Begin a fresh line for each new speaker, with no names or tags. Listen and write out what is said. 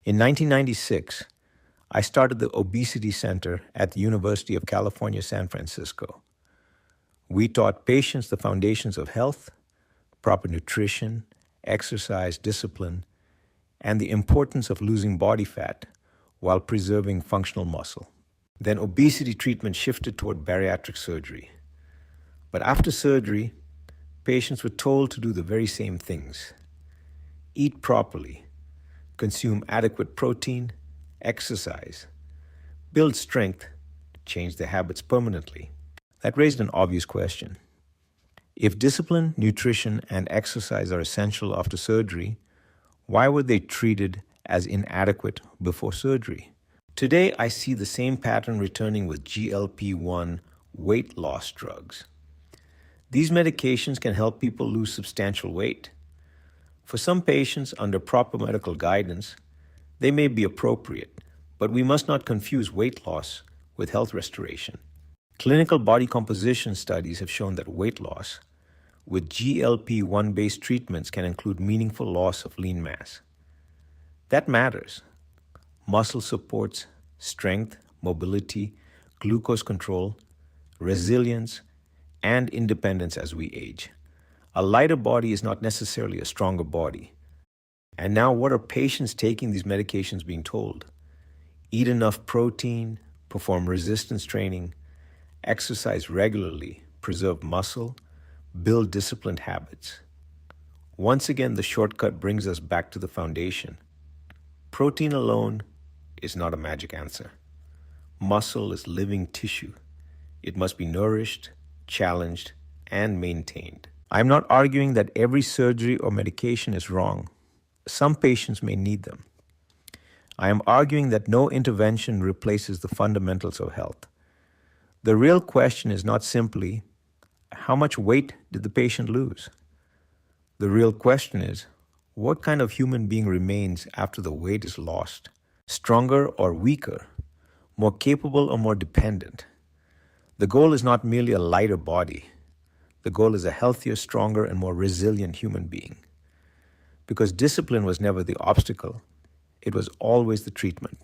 In 1996, I started the Obesity Center at the University of California, San Francisco. We taught patients the foundations of health, proper nutrition, exercise, discipline, and the importance of losing body fat while preserving functional muscle. Then obesity treatment shifted toward bariatric surgery. But after surgery, patients were told to do the very same things. Eat properly, consume adequate protein, exercise, build strength, change their habits permanently. That raised an obvious question. If discipline, nutrition, and exercise are essential after surgery, why were they treated as inadequate before surgery? Today, I see the same pattern returning with GLP-1 weight loss drugs. These medications can help people lose substantial weight. For some patients under proper medical guidance, they may be appropriate, but we must not confuse weight loss with health restoration. Clinical body composition studies have shown that weight loss with GLP-1 based treatments can include meaningful loss of lean mass. That matters. Muscle supports strength, mobility, glucose control, resilience, and independence as we age. A lighter body is not necessarily a stronger body. And now, what are patients taking these medications being told? Eat enough protein, perform resistance training, exercise regularly, preserve muscle, build disciplined habits. Once again, the shortcut brings us back to the foundation. Protein alone is not a magic answer. Muscle is living tissue. It must be nourished, challenged, and maintained. I'm not arguing that every surgery or medication is wrong. Some patients may need them. I am arguing that no intervention replaces the fundamentals of health. The real question is not simply, how much weight did the patient lose? The real question is, what kind of human being remains after the weight is lost? Stronger or weaker? More capable or more dependent? The goal is not merely a lighter body. The goal is a healthier, stronger, and more resilient human being. Because discipline was never the obstacle, it was always the treatment.